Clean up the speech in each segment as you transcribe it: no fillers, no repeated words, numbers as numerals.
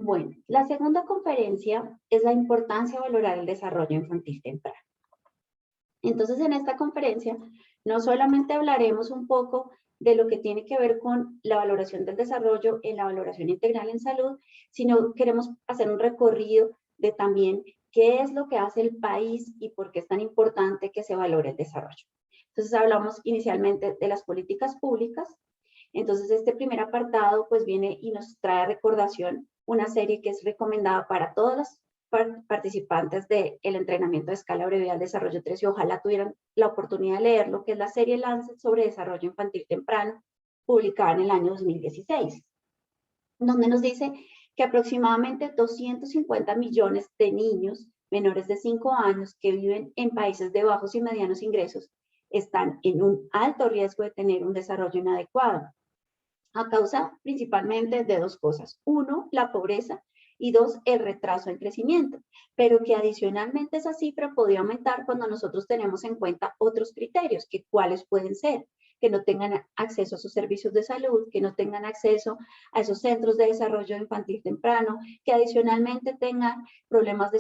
Bueno, la segunda conferencia es la importancia de valorar el desarrollo infantil temprano. Entonces, en esta conferencia, no solamente hablaremos un poco de lo que tiene que ver con la valoración del desarrollo en la valoración integral en salud, sino queremos hacer un recorrido de también qué es lo que hace el país y por qué es tan importante que se valore el desarrollo. Entonces, hablamos inicialmente de las políticas públicas. Entonces, este primer apartado pues viene y nos trae a recordación una serie que es recomendada para todas las participantes del entrenamiento de escala breve al desarrollo 3 y ojalá tuvieran la oportunidad de leerlo, que es la serie Lancet sobre desarrollo infantil temprano, publicada en el año 2016, donde nos dice que aproximadamente 250 millones de niños menores de 5 años que viven en países de bajos y medianos ingresos están en un alto riesgo de tener un desarrollo inadecuado, a causa principalmente de dos cosas. Uno, la pobreza, y dos, el retraso en crecimiento, pero que adicionalmente esa cifra podría aumentar cuando nosotros tenemos en cuenta otros criterios, que cuáles pueden ser, que no tengan acceso a sus servicios de salud, que no tengan acceso a esos centros de desarrollo infantil temprano, que adicionalmente tengan problemas de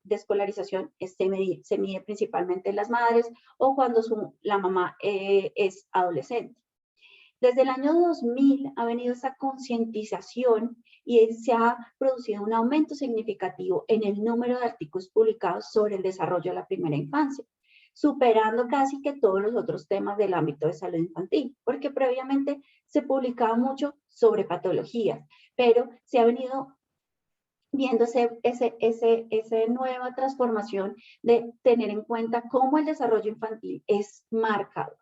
escolarización, se mide principalmente en las madres o cuando la mamá es adolescente. Desde el año 2000 ha venido esa concientización y se ha producido un aumento significativo en el número de artículos publicados sobre el desarrollo de la primera infancia, superando casi que todos los otros temas del ámbito de salud infantil, porque previamente se publicaba mucho sobre patologías, pero se ha venido viendo esa nueva transformación de tener en cuenta cómo el desarrollo infantil es marcado.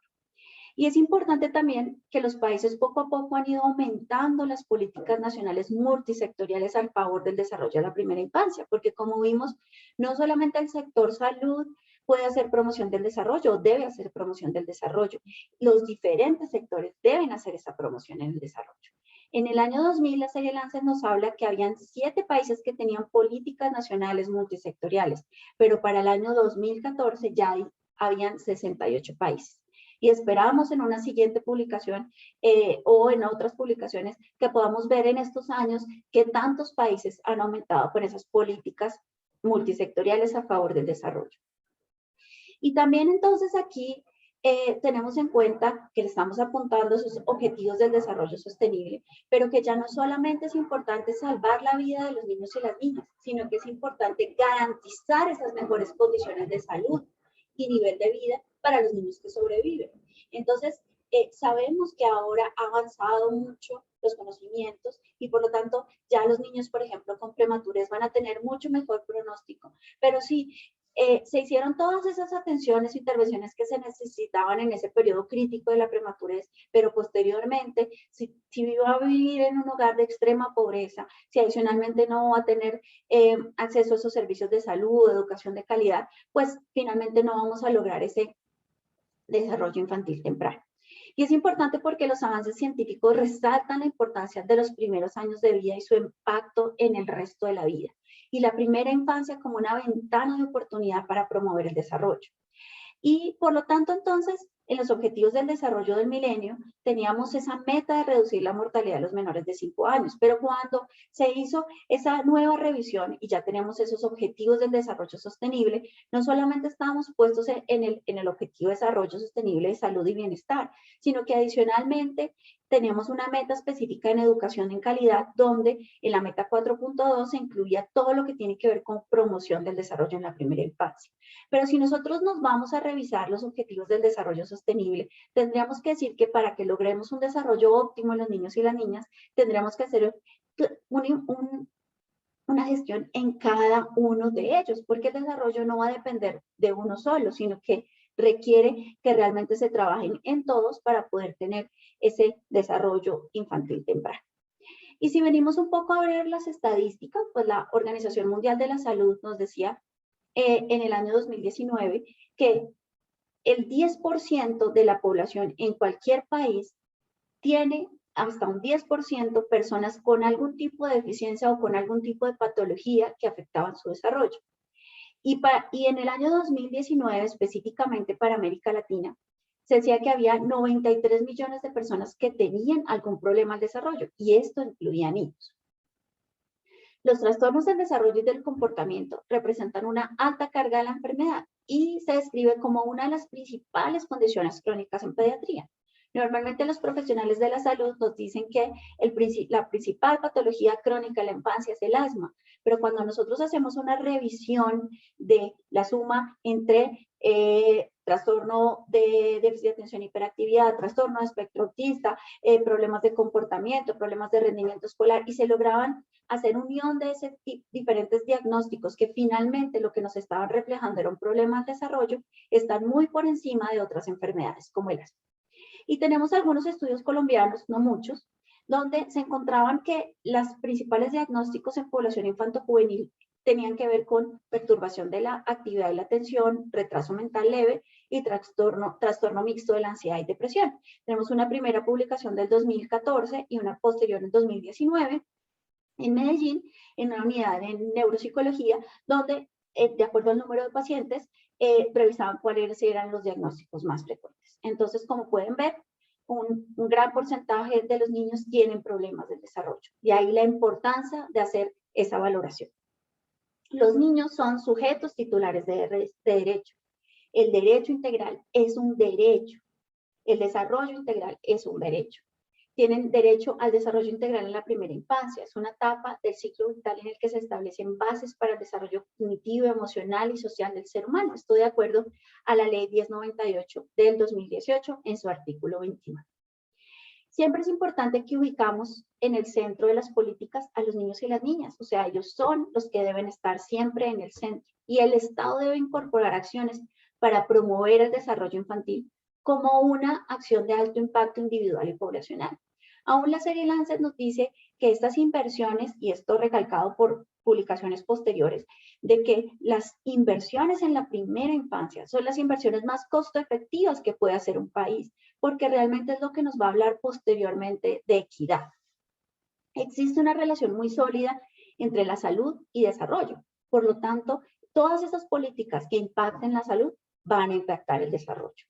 Y es importante también que los países poco a poco han ido aumentando las políticas nacionales multisectoriales al favor del desarrollo de la primera infancia, porque como vimos, no solamente el sector salud puede hacer promoción del desarrollo, debe hacer promoción del desarrollo. Los diferentes sectores deben hacer esa promoción en el desarrollo. En el año 2000, la serie Lancet nos habla que habían 7 países que tenían políticas nacionales multisectoriales, pero para el año 2014 ya habían 68 países. Y esperamos en una siguiente publicación o en otras publicaciones que podamos ver en estos años que tantos países han aumentado con esas políticas multisectoriales a favor del desarrollo. Y también entonces aquí tenemos en cuenta que le estamos apuntando a esos objetivos del desarrollo sostenible, pero que ya no solamente es importante salvar la vida de los niños y las niñas, sino que es importante garantizar esas mejores condiciones de salud y nivel de vida para los niños que sobreviven. Entonces, sabemos que ahora ha avanzado mucho los conocimientos y por lo tanto ya los niños, por ejemplo, con prematurez van a tener mucho mejor pronóstico. Pero sí, se hicieron todas esas atenciones, intervenciones que se necesitaban en ese periodo crítico de la prematurez, pero posteriormente, si va a vivir en un hogar de extrema pobreza, si adicionalmente no va a tener acceso a esos servicios de salud, educación de calidad, pues finalmente no vamos a lograr ese desarrollo infantil temprano. Y es importante porque los avances científicos resaltan la importancia de los primeros años de vida y su impacto en el resto de la vida. Y la primera infancia como una ventana de oportunidad para promover el desarrollo. Y por lo tanto, entonces, en los objetivos del desarrollo del milenio, teníamos esa meta de reducir la mortalidad de los menores de 5 años, pero cuando se hizo esa nueva revisión y ya tenemos esos objetivos del desarrollo sostenible, no solamente estábamos puestos en el objetivo de desarrollo sostenible de salud y bienestar, sino que adicionalmente teníamos una meta específica en educación en calidad, donde en la meta 4.2 se incluía todo lo que tiene que ver con promoción del desarrollo en la primera infancia. Pero si nosotros nos vamos a revisar los objetivos del desarrollo sostenible, tendríamos que decir que para que logremos un desarrollo óptimo en los niños y las niñas, tendríamos que hacer una gestión en cada uno de ellos, porque el desarrollo no va a depender de uno solo, sino que requiere que realmente se trabajen en todos para poder tener ese desarrollo infantil temprano. Y si venimos un poco a ver las estadísticas, pues la Organización Mundial de la Salud nos decía en el año 2019 que el 10% de la población en cualquier país tiene hasta un 10% personas con algún tipo de deficiencia o con algún tipo de patología que afectaban su desarrollo. Y en el año 2019, específicamente para América Latina, se decía que había 93 millones de personas que tenían algún problema al desarrollo, y esto incluía niños. Los trastornos del desarrollo y del comportamiento representan una alta carga de la enfermedad y se describe como una de las principales condiciones crónicas en pediatría. Normalmente los profesionales de la salud nos dicen que la principal patología crónica en la infancia es el asma, pero cuando nosotros hacemos una revisión de la suma entre trastorno de déficit de atención y hiperactividad, trastorno de espectro autista, problemas de comportamiento, problemas de rendimiento escolar, y se lograban hacer unión de ese diferentes diagnósticos que finalmente lo que nos estaban reflejando era un problema de desarrollo, están muy por encima de otras enfermedades como el asma. Y tenemos algunos estudios colombianos, no muchos, donde se encontraban que los principales diagnósticos en población infanto-juvenil tenían que ver con perturbación de la actividad y la atención, retraso mental leve y trastorno mixto de la ansiedad y depresión. Tenemos una primera publicación del 2014 y una posterior en 2019 en Medellín, en una unidad de neuropsicología, donde, de acuerdo al número de pacientes, revisaban cuáles eran los diagnósticos más frecuentes. Entonces, como pueden ver, un gran porcentaje de los niños tienen problemas del desarrollo. Y ahí la importancia de hacer esa valoración. Los niños son sujetos titulares de derecho. El derecho integral es un derecho. El desarrollo integral es un derecho. Tienen derecho al desarrollo integral en la primera infancia. Es una etapa del ciclo vital en el que se establecen bases para el desarrollo cognitivo, emocional y social del ser humano. Estoy de acuerdo a la Ley 1098 del 2018 en su artículo 21. Siempre es importante que ubicamos en el centro de las políticas a los niños y las niñas. O sea, ellos son los que deben estar siempre en el centro. Y el Estado debe incorporar acciones para promover el desarrollo infantil como una acción de alto impacto individual y poblacional. Aún la serie Lancet nos dice que estas inversiones, y esto recalcado por publicaciones posteriores, de que las inversiones en la primera infancia son las inversiones más costo efectivas que puede hacer un país, porque realmente es lo que nos va a hablar posteriormente de equidad. Existe una relación muy sólida entre la salud y desarrollo. Por lo tanto, todas esas políticas que impacten la salud van a impactar el desarrollo.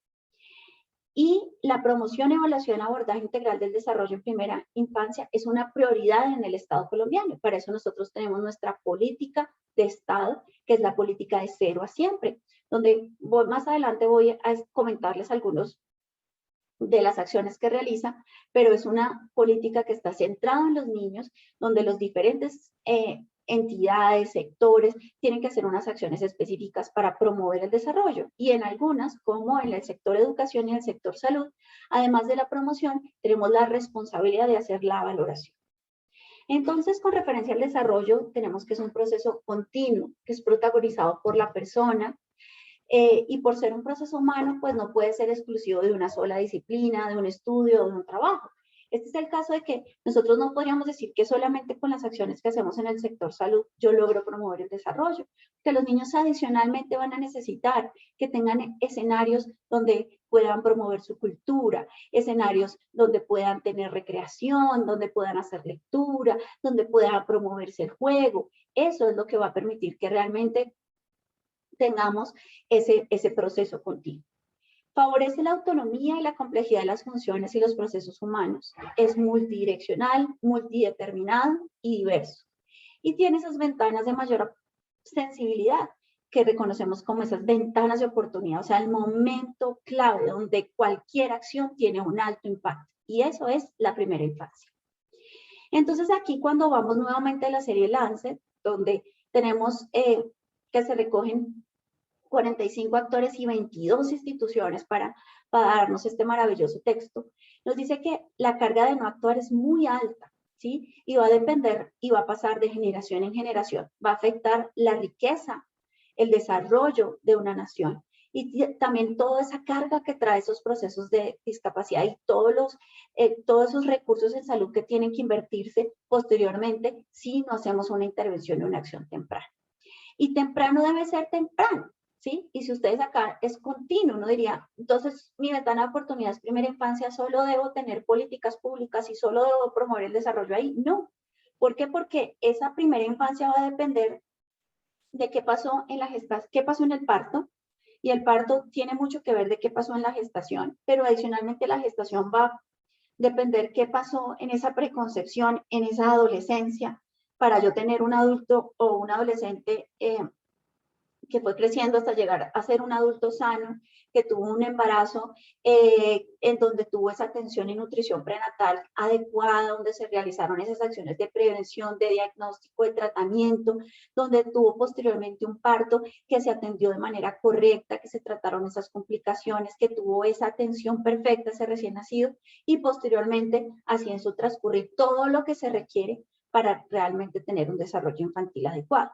Y la promoción, evaluación, abordaje integral del desarrollo en primera infancia es una prioridad en el Estado colombiano. Para eso nosotros tenemos nuestra política de Estado, que es la política de 0 a siempre, donde más adelante voy a comentarles algunos de las acciones que realiza, pero es una política que está centrada en los niños, donde los diferentes entidades, sectores, tienen que hacer unas acciones específicas para promover el desarrollo. Y en algunas, como en el sector educación y el sector salud, además de la promoción, tenemos la responsabilidad de hacer la valoración. Entonces, con referencia al desarrollo, tenemos que es un proceso continuo, que es protagonizado por la persona, y por ser un proceso humano, pues no puede ser exclusivo de una sola disciplina, de un estudio o de un trabajo. Este es el caso de que nosotros no podríamos decir que solamente con las acciones que hacemos en el sector salud yo logro promover el desarrollo, que los niños adicionalmente van a necesitar que tengan escenarios donde puedan promover su cultura, escenarios donde puedan tener recreación, donde puedan hacer lectura, donde pueda promoverse el juego. Eso es lo que va a permitir que realmente tengamos ese proceso continuo. Favorece la autonomía y la complejidad de las funciones y los procesos humanos. Es multidireccional, multideterminado y diverso. Y tiene esas ventanas de mayor sensibilidad que reconocemos como esas ventanas de oportunidad, o sea, el momento clave donde cualquier acción tiene un alto impacto. Y eso es la primera infancia. Entonces aquí cuando vamos nuevamente a la serie Lancet, donde tenemos que se recogen 45 actores y 22 instituciones para darnos este maravilloso texto, nos dice que la carga de no actuar es muy alta, ¿sí? Y va a depender y va a pasar de generación en generación, va a afectar la riqueza, el desarrollo de una nación y también toda esa carga que trae esos procesos de discapacidad y todos esos recursos en salud que tienen que invertirse posteriormente si no hacemos una intervención o una acción temprana. Y temprano debe ser temprano, ¿sí? Y si ustedes acá es continuo, uno diría, entonces mi ventana de oportunidades primera infancia, solo debo tener políticas públicas y solo debo promover el desarrollo ahí. No. ¿Por qué? Porque esa primera infancia va a depender de qué pasó en la gestación, qué pasó en el parto, y el parto tiene mucho que ver de qué pasó en la gestación, pero adicionalmente la gestación va a depender qué pasó en esa preconcepción, en esa adolescencia, para yo tener un adulto o un adolescente que fue creciendo hasta llegar a ser un adulto sano, que tuvo un embarazo en donde tuvo esa atención y nutrición prenatal adecuada, donde se realizaron esas acciones de prevención, de diagnóstico, de tratamiento, donde tuvo posteriormente un parto que se atendió de manera correcta, que se trataron esas complicaciones, que tuvo esa atención perfecta a ese recién nacido y posteriormente así en su transcurrir todo lo que se requiere para realmente tener un desarrollo infantil adecuado.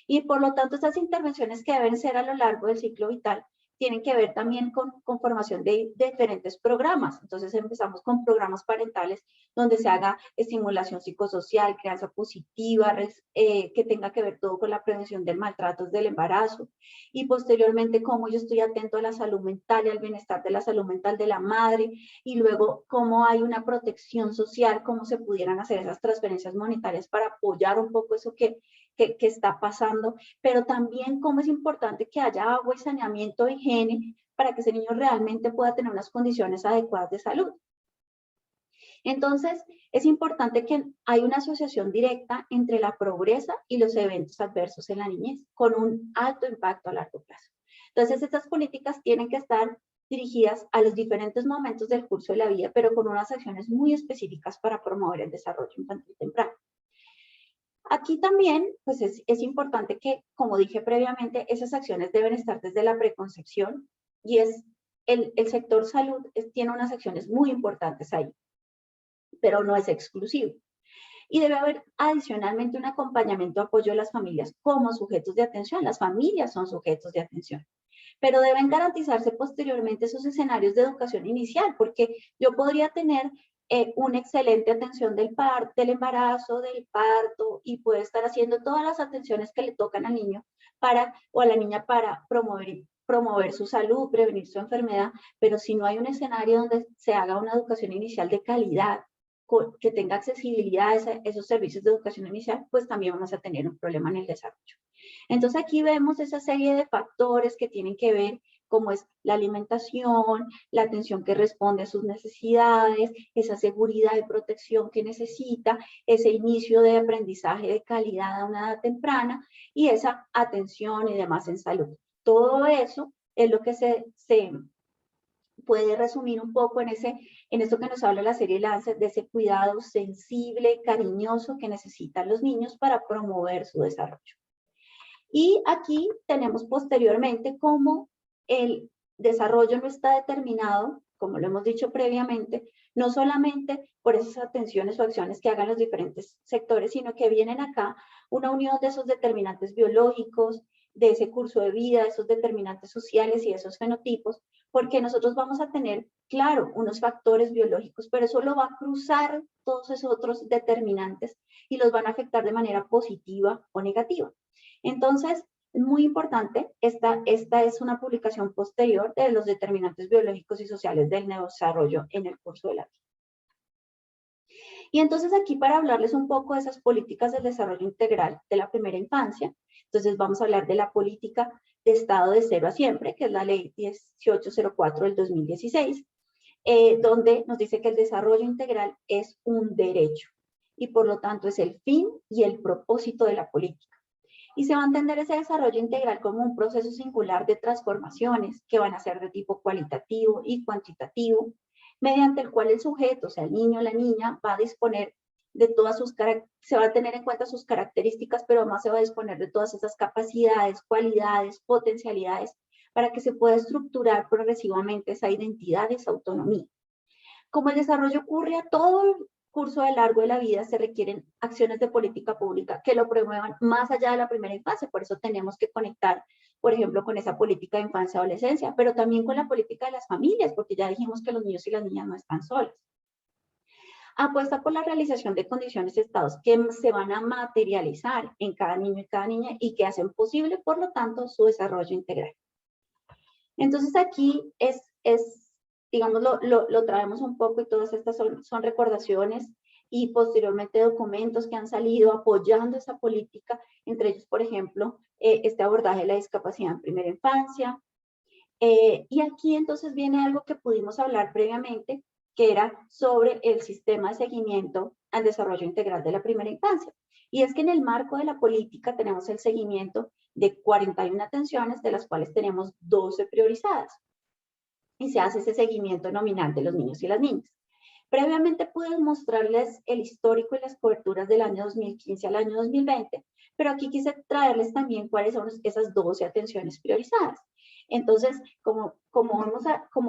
Y por lo tanto, estas intervenciones que deben ser a lo largo del ciclo vital tienen que ver también con formación de diferentes programas. Entonces empezamos con programas parentales donde se haga estimulación psicosocial, crianza positiva, que tenga que ver todo con la prevención del maltrato del embarazo y posteriormente cómo yo estoy atento a la salud mental y al bienestar de la salud mental de la madre y luego cómo hay una protección social, cómo se pudieran hacer esas transferencias monetarias para apoyar un poco eso que está pasando, pero también cómo es importante que haya agua y saneamiento de higiene para que ese niño realmente pueda tener unas condiciones adecuadas de salud. Entonces, es importante que hay una asociación directa entre la pobreza y los eventos adversos en la niñez, con un alto impacto a largo plazo. Entonces, estas políticas tienen que estar dirigidas a los diferentes momentos del curso de la vida, pero con unas acciones muy específicas para promover el desarrollo infantil temprano. Aquí también, pues es importante que, como dije previamente, esas acciones deben estar desde la preconcepción y el sector salud tiene unas acciones muy importantes ahí, pero no es exclusivo. Y debe haber adicionalmente un acompañamiento, apoyo a las familias como sujetos de atención. Las familias son sujetos de atención. Pero deben garantizarse posteriormente esos escenarios de educación inicial, porque yo podría tener una excelente atención del embarazo, del parto, y puede estar haciendo todas las atenciones que le tocan al niño o a la niña para promover su salud, prevenir su enfermedad, pero si no hay un escenario donde se haga una educación inicial de calidad, que tenga accesibilidad a esos servicios de educación inicial, pues también vamos a tener un problema en el desarrollo. Entonces aquí vemos esa serie de factores que tienen que ver como es la alimentación, la atención que responde a sus necesidades, esa seguridad y protección que necesita, ese inicio de aprendizaje de calidad a una edad temprana y esa atención y demás en salud. Todo eso es lo que se puede resumir un poco en esto que nos habla la serie Lancet, de ese cuidado sensible, cariñoso que necesitan los niños para promover su desarrollo. Y aquí tenemos posteriormente cómo el desarrollo no está determinado, como lo hemos dicho previamente, no solamente por esas atenciones o acciones que hagan los diferentes sectores, sino que vienen acá una unión de esos determinantes biológicos, de ese curso de vida, de esos determinantes sociales y esos fenotipos, porque nosotros vamos a tener, claro, unos factores biológicos, pero eso lo va a cruzar todos esos otros determinantes y los van a afectar de manera positiva o negativa. Entonces, es muy importante, esta es una publicación posterior de los determinantes biológicos y sociales del neurodesarrollo en el curso de la vida. Y entonces aquí para hablarles un poco de esas políticas del desarrollo integral de la primera infancia, entonces vamos a hablar de la política de estado de cero a siempre, que es la ley 1804 del 2016, donde nos dice que el desarrollo integral es un derecho y por lo tanto es el fin y el propósito de la política. Y se va a entender ese desarrollo integral como un proceso singular de transformaciones que van a ser de tipo cualitativo y cuantitativo, mediante el cual el sujeto, o sea, el niño o la niña, va a disponer de todas se va a tener en cuenta sus características, pero además se va a disponer de todas esas capacidades, cualidades, potencialidades, para que se pueda estructurar progresivamente esa identidad, esa autonomía. Como el desarrollo ocurre a todo el curso de largo de la vida, se requieren acciones de política pública que lo promuevan más allá de la primera infancia. Por eso tenemos que conectar, por ejemplo, con esa política de infancia-adolescencia, pero también con la política de las familias, porque ya dijimos que los niños y las niñas no están solos. Apuesta por la realización de condiciones y estados que se van a materializar en cada niño y cada niña y que hacen posible, por lo tanto, su desarrollo integral. Entonces aquí digamos, lo traemos un poco y todas estas son recordaciones y posteriormente documentos que han salido apoyando esa política, entre ellos, por ejemplo, este abordaje de la discapacidad en primera infancia. Y aquí entonces viene algo que pudimos hablar previamente, que era sobre el sistema de seguimiento al desarrollo integral de la primera infancia. Y es que en el marco de la política tenemos el seguimiento de 41 atenciones, de las cuales tenemos 12 priorizadas. Y se hace ese seguimiento nominal de los niños y las niñas. Previamente pude mostrarles el histórico y las coberturas del año 2015 al año 2020, pero aquí quise traerles también cuáles son esas 12 atenciones priorizadas. Entonces, como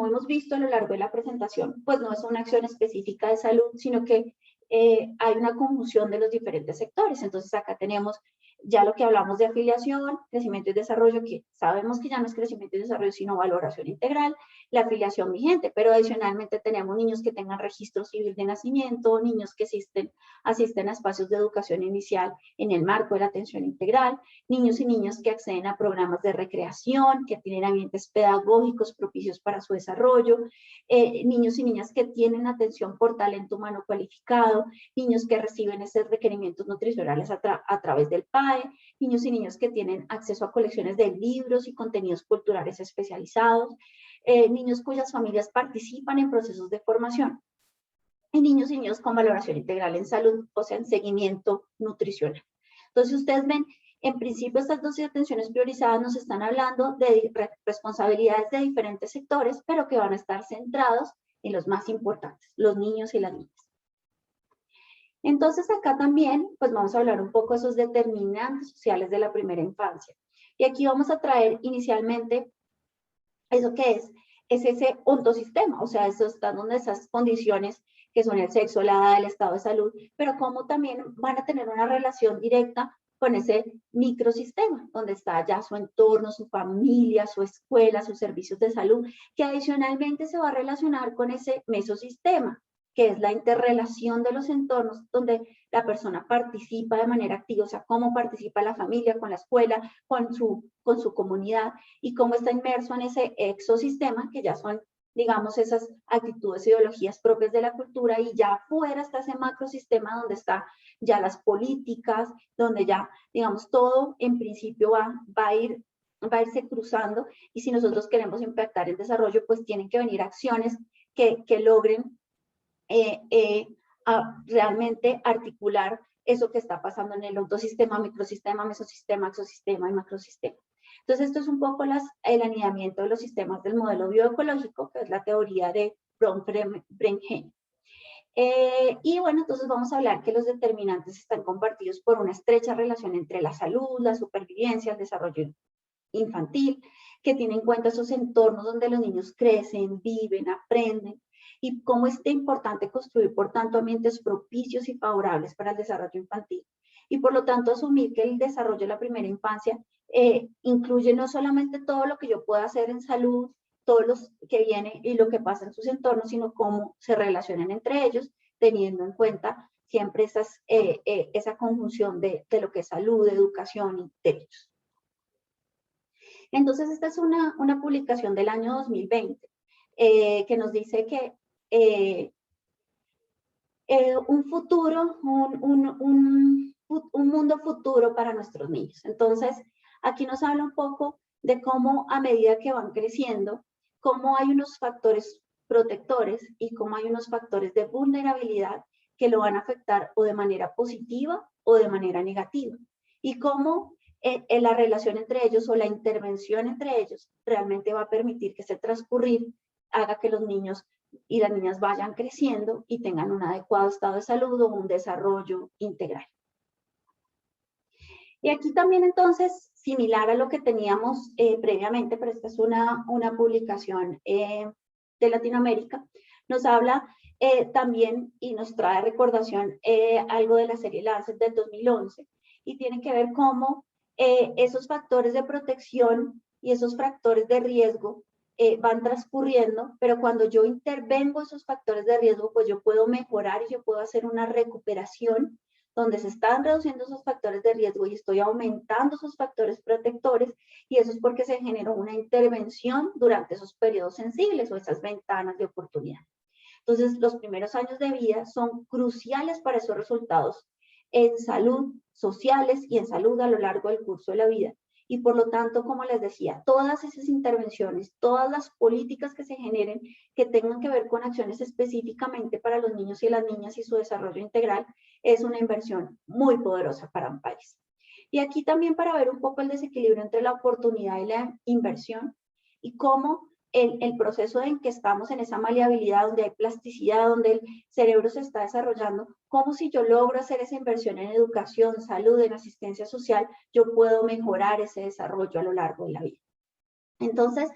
hemos visto a lo largo de la presentación, pues no es una acción específica de salud, sino que hay una conjunción de los diferentes sectores. Entonces, acá tenemos ya lo que hablamos de afiliación, crecimiento y desarrollo, que sabemos que ya no es crecimiento y desarrollo, sino valoración integral, la afiliación vigente, pero adicionalmente tenemos niños que tengan registro civil de nacimiento, niños que asisten a espacios de educación inicial en el marco de la atención integral, niños y niñas que acceden a programas de recreación, que tienen ambientes pedagógicos propicios para su desarrollo, niños y niñas que tienen atención por talento humano cualificado, niños que reciben esos requerimientos nutricionales a través del PAE, niños y niñas que tienen acceso a colecciones de libros y contenidos culturales especializados, niños cuyas familias participan en procesos de formación, y niños con valoración integral en salud, o sea, en seguimiento nutricional. Entonces, ustedes ven, en principio estas 12 atenciones priorizadas nos están hablando de responsabilidades de diferentes sectores, pero que van a estar centrados en los más importantes, los niños y las niñas. Entonces, acá también, pues vamos a hablar un poco de esos determinantes sociales de la primera infancia. Y aquí vamos a traer inicialmente ¿eso qué es? Es ese ontosistema, o sea, eso está donde esas condiciones que son el sexo, la edad, el estado de salud, pero cómo también van a tener una relación directa con ese microsistema, donde está ya su entorno, su familia, su escuela, sus servicios de salud, que adicionalmente se va a relacionar con ese mesosistema, que es la interrelación de los entornos, donde la persona participa de manera activa, o sea, cómo participa la familia, con la escuela, con su comunidad, y cómo está inmerso en ese exosistema, que ya son, digamos, esas actitudes, ideologías propias de la cultura, y ya afuera está ese macrosistema donde está ya las políticas, donde ya, digamos, todo en principio va a irse cruzando, y si nosotros queremos impactar el desarrollo, pues tienen que venir acciones que logren realmente articular eso que está pasando en el ontosistema, microsistema, mesosistema, exosistema y macrosistema. Entonces, esto es un poco el alineamiento de los sistemas del modelo bioecológico, que es la teoría de Bronfenbrengen. Y bueno, entonces vamos a hablar que los determinantes están compartidos por una estrecha relación entre la salud, la supervivencia, el desarrollo infantil, que tiene en cuenta esos entornos donde los niños crecen, viven, aprenden, y cómo es importante construir, por tanto, ambientes propicios y favorables para el desarrollo infantil. Y por lo tanto, asumir que el desarrollo de la primera infancia incluye no solamente todo lo que yo pueda hacer en salud, todos los que viene y lo que pasa en sus entornos, sino cómo se relacionan entre ellos, teniendo en cuenta siempre esa conjunción de lo que es salud, educación y derechos. Entonces, esta es una publicación del año 2020 que nos dice que un futuro, un mundo futuro para nuestros niños. Entonces, aquí nos habla un poco de cómo a medida que van creciendo, cómo hay unos factores protectores y cómo hay unos factores de vulnerabilidad que lo van a afectar o de manera positiva o de manera negativa. Y cómo la relación entre ellos o la intervención entre ellos realmente va a permitir que ese transcurrir haga que los niños y las niñas vayan creciendo y tengan un adecuado estado de salud o un desarrollo integral. Y aquí también entonces, similar a lo que teníamos previamente, pero esta es una publicación de Latinoamérica, nos habla también y nos trae recordación algo de la serie Lancet del 2011 y tiene que ver cómo esos factores de protección y esos factores de riesgo van transcurriendo, pero cuando yo intervengo esos factores de riesgo, pues yo puedo mejorar y yo puedo hacer una recuperación donde se están reduciendo esos factores de riesgo y estoy aumentando esos factores protectores, y eso es porque se generó una intervención durante esos periodos sensibles o esas ventanas de oportunidad. Entonces, los primeros años de vida son cruciales para esos resultados en salud, sociales y en salud a lo largo del curso de la vida. y por lo tanto, como les decía, todas esas intervenciones, todas las políticas que se generen que tengan que ver con acciones específicamente para los niños y las niñas y su desarrollo integral es una inversión muy poderosa para un país. Y aquí también para ver un poco el desequilibrio entre la oportunidad y la inversión y cómo el proceso en que estamos en esa maleabilidad, donde hay plasticidad, donde el cerebro se está desarrollando, como si yo logro hacer esa inversión en educación, salud, en asistencia social, yo puedo mejorar ese desarrollo a lo largo de la vida. Entonces,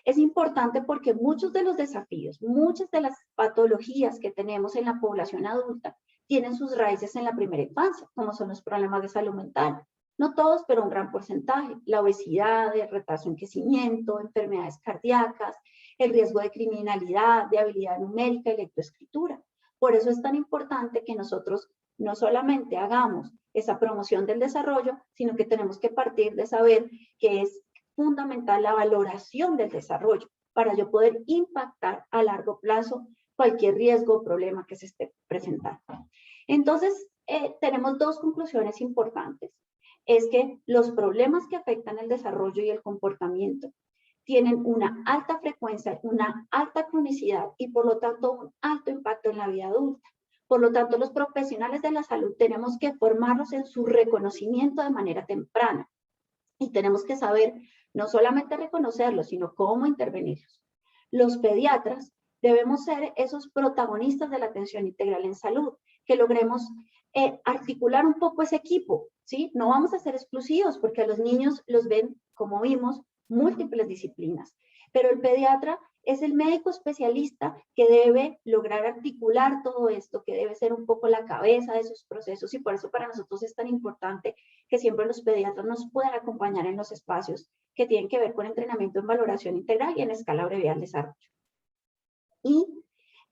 es importante porque muchos de los desafíos, muchas de las patologías que tenemos en la población adulta tienen sus raíces en la primera infancia, como son los problemas de salud mental. No todos, pero un gran porcentaje. La obesidad, el retraso en crecimiento, enfermedades cardíacas, el riesgo de criminalidad, de habilidad numérica y lectoescritura. Por eso es tan importante que nosotros no solamente hagamos esa promoción del desarrollo, sino que tenemos que partir de saber que es fundamental la valoración del desarrollo para yo poder impactar a largo plazo cualquier riesgo o problema que se esté presentando. Entonces, tenemos dos conclusiones importantes. Es que los problemas que afectan el desarrollo y el comportamiento tienen una alta frecuencia, una alta cronicidad y por lo tanto un alto impacto en la vida adulta. Por lo tanto, los profesionales de la salud tenemos que formarnos en su reconocimiento de manera temprana y tenemos que saber no solamente reconocerlos, sino cómo intervenirlos. Los pediatras debemos ser esos protagonistas de la atención integral en salud, que logremos articular un poco ese equipo, ¿sí? No vamos a ser exclusivos porque a los niños los ven, como vimos, múltiples disciplinas, pero el pediatra es el médico especialista que debe lograr articular todo esto, que debe ser un poco la cabeza de esos procesos y por eso para nosotros es tan importante que siempre los pediatras nos puedan acompañar en los espacios que tienen que ver con entrenamiento en valoración integral y en escala abreviada al desarrollo. Y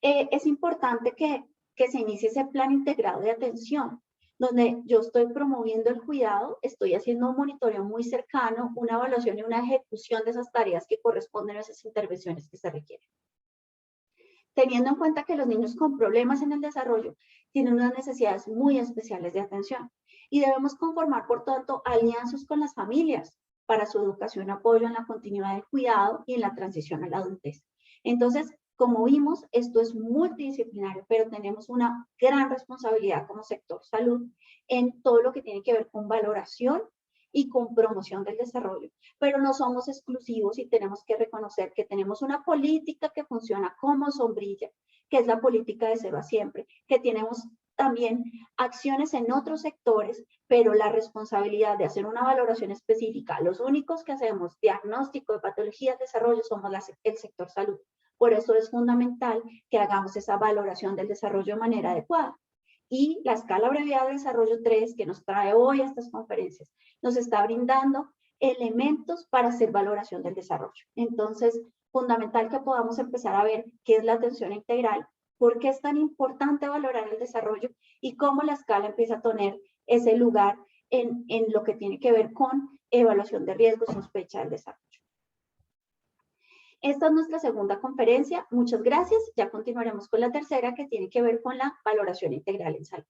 es importante que se inicie ese plan integrado de atención, donde yo estoy promoviendo el cuidado, estoy haciendo un monitoreo muy cercano, una evaluación y una ejecución de esas tareas que corresponden a esas intervenciones que se requieren. Teniendo en cuenta que los niños con problemas en el desarrollo tienen unas necesidades muy especiales de atención y debemos conformar, por tanto, alianzas con las familias para su educación, apoyo en la continuidad del cuidado y en la transición a la adultez. Entonces, como vimos, esto es multidisciplinario, pero tenemos una gran responsabilidad como sector salud en todo lo que tiene que ver con valoración y con promoción del desarrollo. Pero no somos exclusivos y tenemos que reconocer que tenemos una política que funciona como sombrilla, que es la política de cero a siempre, que tenemos también acciones en otros sectores, pero la responsabilidad de hacer una valoración específica, los únicos que hacemos diagnóstico de patologías de desarrollo somos el sector salud. Por eso es fundamental que hagamos esa valoración del desarrollo de manera adecuada. Y la escala abreviada de desarrollo 3, que nos trae hoy a estas conferencias, nos está brindando elementos para hacer valoración del desarrollo. Entonces, fundamental que podamos empezar a ver qué es la atención integral, por qué es tan importante valorar el desarrollo y cómo la escala empieza a tener ese lugar en lo que tiene que ver con evaluación de riesgo, sospecha del desarrollo. Esta es nuestra segunda conferencia. Muchas gracias. Ya continuaremos con la tercera que tiene que ver con la valoración integral en salud.